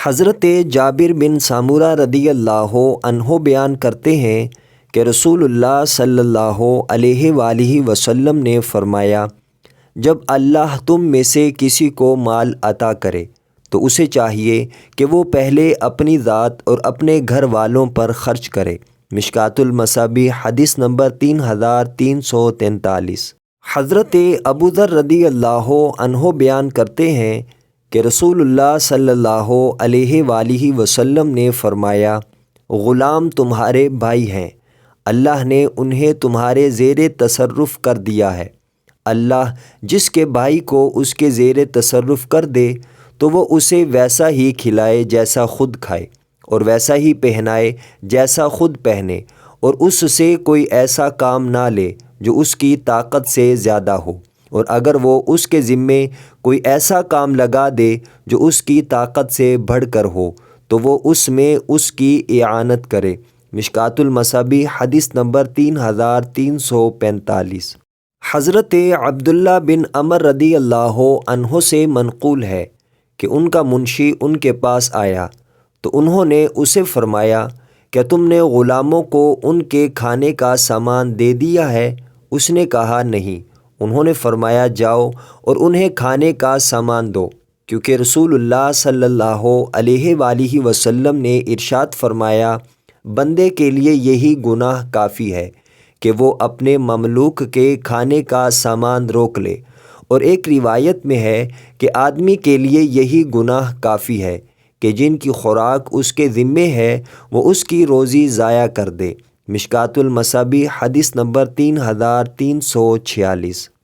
حضرت جابر بن سامورہ رضی اللہ عنہ بیان کرتے ہیں کہ رسول اللہ صلی اللہ علیہ وآلہ وسلم نے فرمایا، جب اللہ تم میں سے کسی کو مال عطا کرے تو اسے چاہیے کہ وہ پہلے اپنی ذات اور اپنے گھر والوں پر خرچ کرے۔ مشکوٰۃ المصابیح حدیث نمبر 3343۔ حضرت ابوذر رضی اللہ عنہ بیان کرتے ہیں کہ رسول اللہ صلی اللہ علیہ وآلہ وسلم نے فرمایا، غلام تمہارے بھائی ہیں، اللہ نے انہیں تمہارے زیر تصرف کر دیا ہے۔ اللہ جس کے بھائی کو اس کے زیر تصرف کر دے تو وہ اسے ویسا ہی کھلائے جیسا خود کھائے، اور ویسا ہی پہنائے جیسا خود پہنے، اور اس سے کوئی ایسا کام نہ لے جو اس کی طاقت سے زیادہ ہو، اور اگر وہ اس کے ذمے کوئی ایسا کام لگا دے جو اس کی طاقت سے بڑھ کر ہو تو وہ اس میں اس کی اعانت کرے۔ مشکوٰۃ المصابیح حدیث نمبر 3345۔ حضرت عبداللہ بن عمر رضی اللہ عنہ سے منقول ہے کہ ان کا منشی ان کے پاس آیا تو انہوں نے اسے فرمایا، کیا تم نے غلاموں کو ان کے کھانے کا سامان دے دیا ہے؟ اس نے کہا نہیں۔ انہوں نے فرمایا، جاؤ اور انہیں کھانے کا سامان دو، کیونکہ رسول اللہ صلی اللہ علیہ وآلہ وسلم نے ارشاد فرمایا، بندے کے لیے یہی گناہ کافی ہے کہ وہ اپنے مملوک کے کھانے کا سامان روک لے، اور ایک روایت میں ہے کہ آدمی کے لیے یہی گناہ کافی ہے کہ جن کی خوراک اس کے ذمے ہے وہ اس کی روزی ضائع کر دے۔ مشکوٰۃ المصابیح حدیث نمبر 3346۔